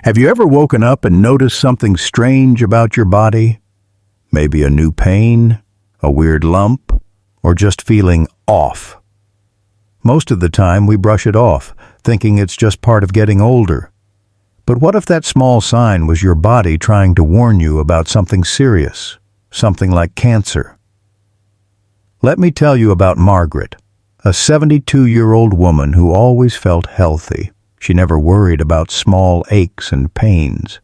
Have you ever woken up and noticed something strange about your body? Maybe a new pain, a weird lump, or just feeling off. Most of the time we brush it off, thinking it's just part of getting older. But what if that small sign was your body trying to warn you about something serious, something like cancer? Let me tell you about Margaret, a 72-year-old woman who always felt healthy. She never worried about small aches and pains.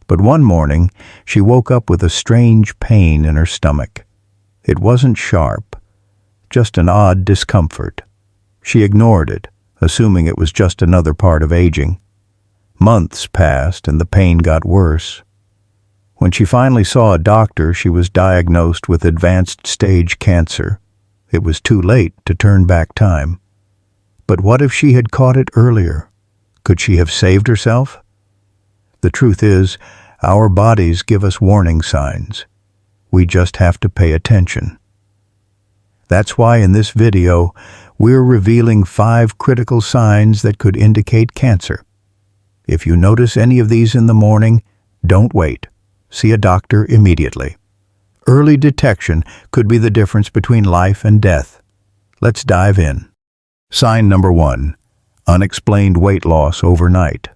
But one morning, she woke up with a strange pain in her stomach. It wasn't sharp, just an odd discomfort. She ignored it, assuming it was just another part of aging. Months passed and the pain got worse. When she finally saw a doctor, she was diagnosed with advanced stage cancer. It was too late to turn back time. But what if she had caught it earlier? Could she have saved herself? The truth is, our bodies give us warning signs. We just have to pay attention. That's why in this video, we're revealing 5 critical signs that could indicate cancer. If you notice any of these in the morning, don't wait. See a doctor immediately. Early detection could be the difference between life and death. Let's dive in. Sign number 1. Unexplained weight loss overnight.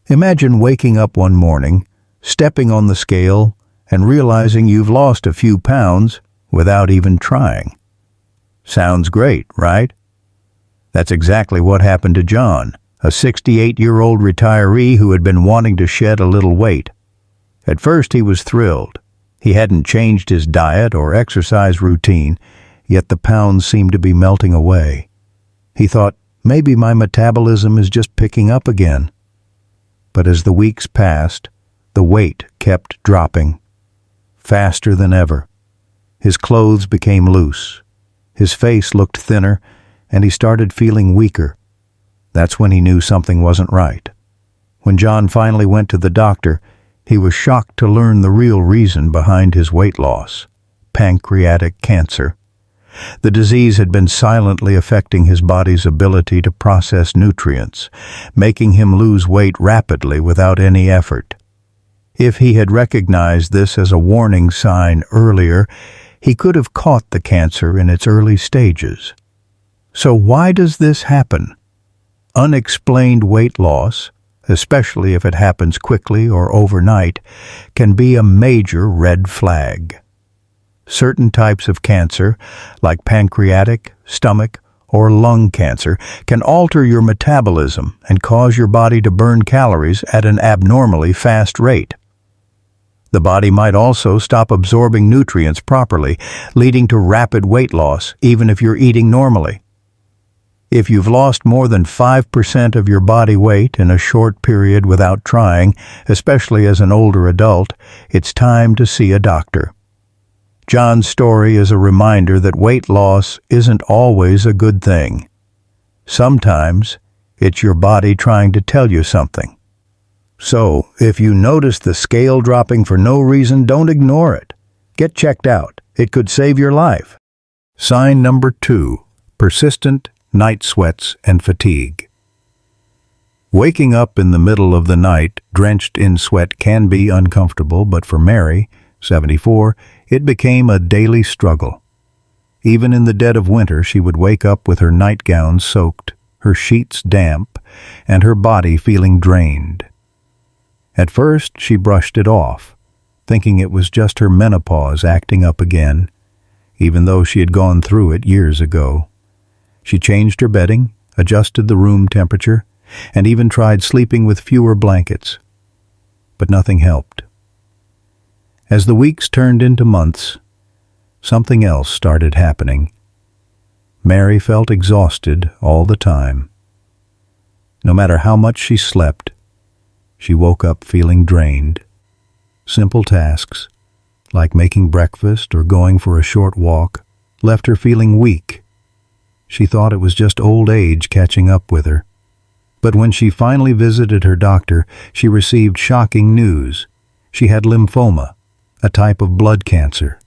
Imagine waking up one morning, stepping on the scale, and realizing you've lost a few pounds without even trying. Sounds great, right? That's exactly what happened to John, a 68-year-old retiree who had been wanting to shed a little weight. At first he was thrilled. He hadn't changed his diet or exercise routine, yet the pounds seemed to be melting away. He thought, maybe my metabolism is just picking up again. But as the weeks passed, the weight kept dropping, faster than ever. His clothes became loose. His face looked thinner, and he started feeling weaker. That's when he knew something wasn't right. When John finally went to the doctor, he was shocked to learn the real reason behind his weight loss: pancreatic cancer. The disease had been silently affecting his body's ability to process nutrients, making him lose weight rapidly without any effort. If he had recognized this as a warning sign earlier, he could have caught the cancer in its early stages. So why does this happen? Unexplained weight loss, especially if it happens quickly or overnight, can be a major red flag. Certain types of cancer, like pancreatic, stomach, or lung cancer, can alter your metabolism and cause your body to burn calories at an abnormally fast rate. The body might also stop absorbing nutrients properly, leading to rapid weight loss, even if you're eating normally. If you've lost more than 5% of your body weight in a short period without trying, especially as an older adult, it's time to see a doctor. John's story is a reminder that weight loss isn't always a good thing. Sometimes it's your body trying to tell you something. So, if you notice the scale dropping for no reason, don't ignore it. Get checked out. It could save your life. Sign number 2. Persistent night sweats and fatigue. Waking up in the middle of the night, drenched in sweat, can be uncomfortable, but for Mary, 74, it became a daily struggle. Even in the dead of winter, she would wake up with her nightgown soaked, her sheets damp, and her body feeling drained. At first, she brushed it off, thinking it was just her menopause acting up again, even though she had gone through it years ago. She changed her bedding, adjusted the room temperature, and even tried sleeping with fewer blankets. But nothing helped. As the weeks turned into months, something else started happening. Mary felt exhausted all the time. No matter how much she slept, she woke up feeling drained. Simple tasks, like making breakfast or going for a short walk, left her feeling weak. She thought it was just old age catching up with her. But when she finally visited her doctor, she received shocking news. She had lymphoma, a type of blood cancer.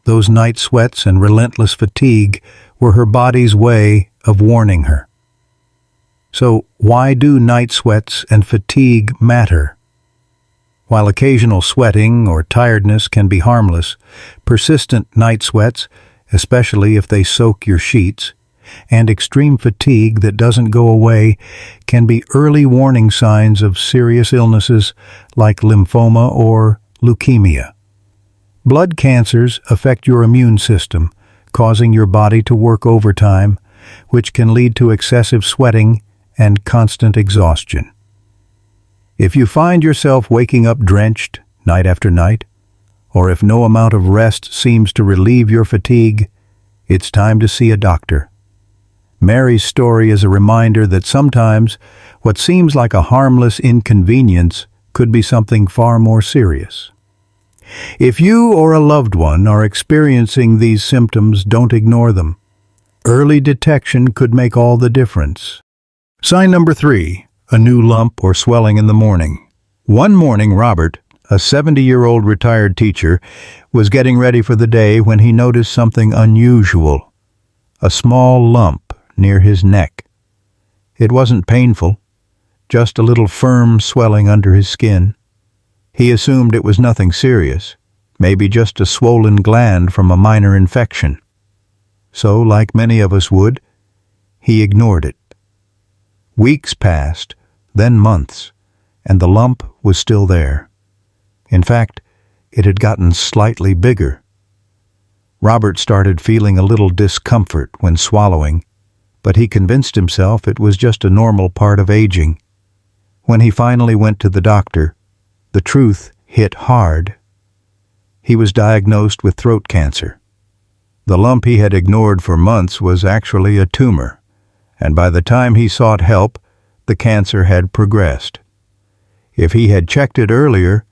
Those night sweats and relentless fatigue were her body's way of warning her. So why do night sweats and fatigue matter? While occasional sweating or tiredness can be harmless, persistent night sweats, especially if they soak your sheets, and extreme fatigue that doesn't go away can be early warning signs of serious illnesses like lymphoma or leukemia. Blood cancers affect your immune system, causing your body to work overtime, which can lead to excessive sweating and constant exhaustion. If you find yourself waking up drenched night after night, or if no amount of rest seems to relieve your fatigue, it's time to see a doctor. Mary's story is a reminder that sometimes what seems like a harmless inconvenience could be something far more serious. If you or a loved one are experiencing these symptoms, don't ignore them. Early detection could make all the difference. Sign number 3, a new lump or swelling in the morning. One morning, Robert, a 70-year-old retired teacher, was getting ready for the day when he noticed something unusual: a small lump near his neck. It wasn't painful, just a little firm swelling under his skin. He assumed it was nothing serious, maybe just a swollen gland from a minor infection. So, like many of us would, he ignored it. Weeks passed, then months, and the lump was still there. In fact, it had gotten slightly bigger. Robert started feeling a little discomfort when swallowing, but he convinced himself it was just a normal part of aging. When he finally went to the doctor, the truth hit hard. He was diagnosed with throat cancer. The lump he had ignored for months was actually a tumor, and by the time he sought help, the cancer had progressed. If he had checked it earlier,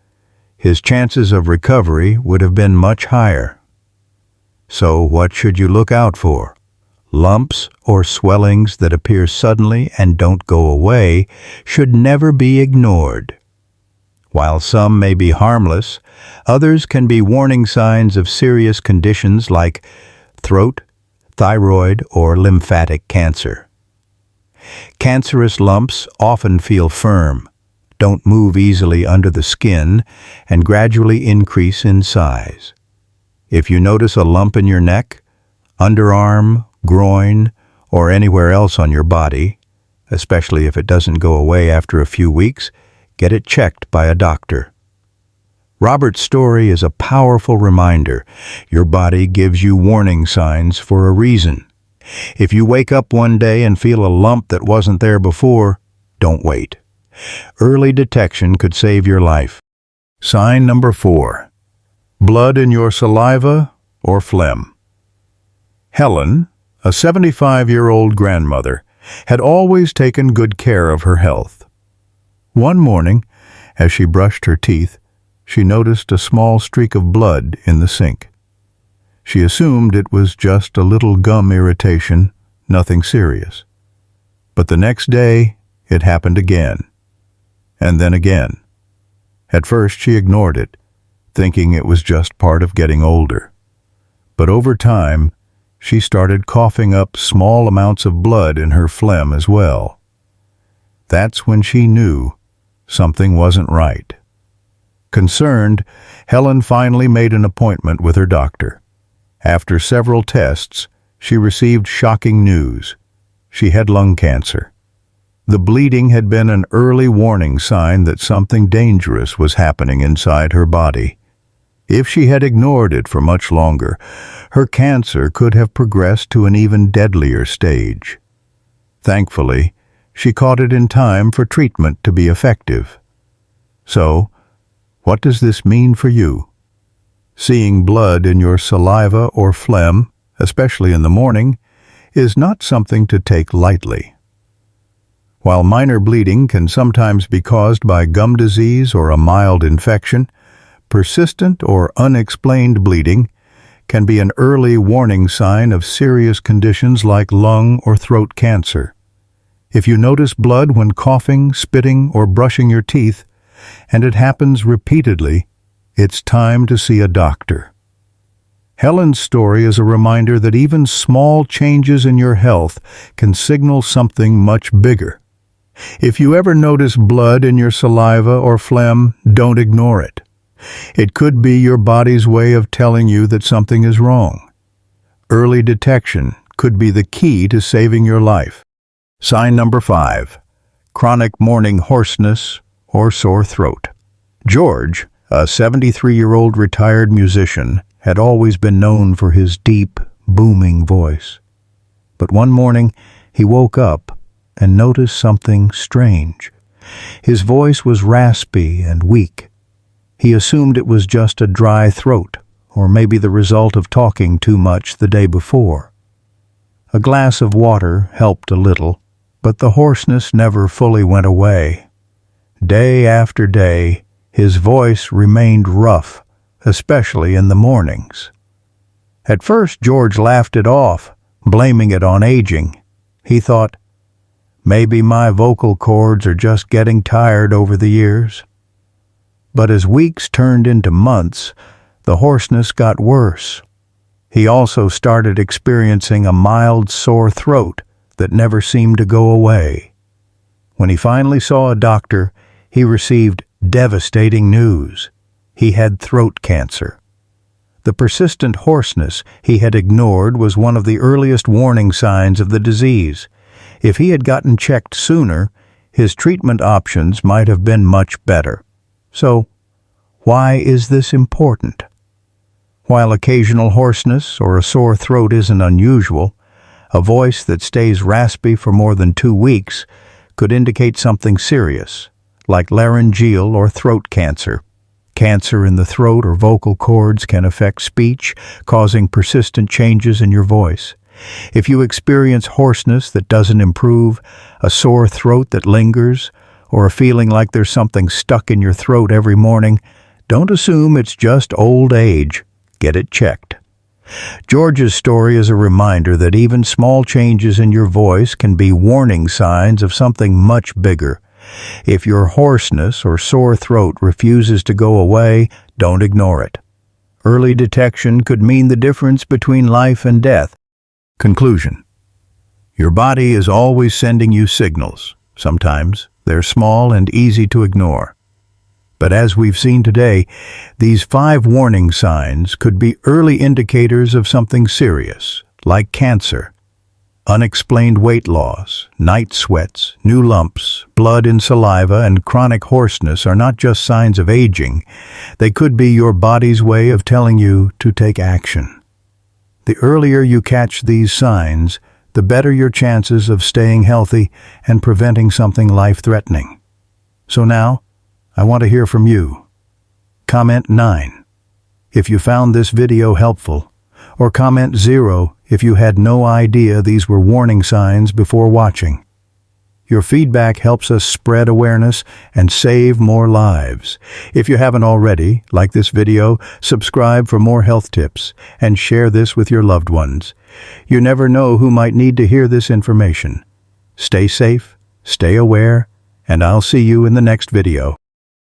his chances of recovery would have been much higher. So what should you look out for? Lumps or swellings that appear suddenly and don't go away should never be ignored. While some may be harmless, others can be warning signs of serious conditions like throat, thyroid, or lymphatic cancer. Cancerous lumps often feel firm, don't move easily under the skin, and gradually increase in size. If you notice a lump in your neck, underarm, groin, or anywhere else on your body, especially if it doesn't go away after a few weeks, get it checked by a doctor. Robert's story is a powerful reminder. Your body gives you warning signs for a reason. If you wake up one day and feel a lump that wasn't there before, don't wait. Early detection could save your life. Sign number 4. Blood in your saliva or phlegm. Helen, a 75-year-old grandmother, had always taken good care of her health. One morning, as she brushed her teeth, she noticed a small streak of blood in the sink. She assumed it was just a little gum irritation, nothing serious. But the next day, it happened again, and then again. At first, she ignored it, thinking it was just part of getting older. But over time, she started coughing up small amounts of blood in her phlegm as well. That's when she knew something wasn't right. Concerned, Helen finally made an appointment with her doctor. After several tests, she received shocking news. She had lung cancer. The bleeding had been an early warning sign that something dangerous was happening inside her body. If she had ignored it for much longer, her cancer could have progressed to an even deadlier stage. Thankfully, she caught it in time for treatment to be effective. So, what does this mean for you? Seeing blood in your saliva or phlegm, especially in the morning, is not something to take lightly. While minor bleeding can sometimes be caused by gum disease or a mild infection, persistent or unexplained bleeding can be an early warning sign of serious conditions like lung or throat cancer. If you notice blood when coughing, spitting, or brushing your teeth, and it happens repeatedly, it's time to see a doctor. Helen's story is a reminder that even small changes in your health can signal something much bigger. If you ever notice blood in your saliva or phlegm, don't ignore it. It could be your body's way of telling you that something is wrong. Early detection could be the key to saving your life. Sign number 5. Chronic morning hoarseness or sore throat. George, a 73-year-old retired musician, had always been known for his deep, booming voice. But one morning, he woke up and noticed something strange. His voice was raspy and weak. He assumed it was just a dry throat, or maybe the result of talking too much the day before. A glass of water helped a little, but the hoarseness never fully went away. Day after day, his voice remained rough, especially in the mornings. At first, George laughed it off, blaming it on aging. He thought, maybe my vocal cords are just getting tired over the years. But as weeks turned into months, the hoarseness got worse. He also started experiencing a mild sore throat that never seemed to go away. When he finally saw a doctor, he received devastating news. He had throat cancer. The persistent hoarseness he had ignored was one of the earliest warning signs of the disease. If he had gotten checked sooner, his treatment options might have been much better. So, why is this important? While occasional hoarseness or a sore throat isn't unusual, a voice that stays raspy for more than 2 weeks could indicate something serious, like laryngeal or throat cancer. Cancer in the throat or vocal cords can affect speech, causing persistent changes in your voice. If you experience hoarseness that doesn't improve, a sore throat that lingers, or a feeling like there's something stuck in your throat every morning, don't assume it's just old age. Get it checked. George's story is a reminder that even small changes in your voice can be warning signs of something much bigger. If your hoarseness or sore throat refuses to go away, don't ignore it. Early detection could mean the difference between life and death. Conclusion. Your body is always sending you signals. Sometimes they're small and easy to ignore. But as we've seen today, these 5 warning signs could be early indicators of something serious, like cancer. Unexplained weight loss, night sweats, new lumps, blood in saliva, and chronic hoarseness are not just signs of aging. They could be your body's way of telling you to take action. The earlier you catch these signs, the better your chances of staying healthy and preventing something life-threatening. So now, I want to hear from you. Comment 9 if you found this video helpful, or comment 0 if you had no idea these were warning signs before watching. Your feedback helps us spread awareness and save more lives. If you haven't already, like this video, subscribe for more health tips, and share this with your loved ones. You never know who might need to hear this information. Stay safe, stay aware, and I'll see you in the next video.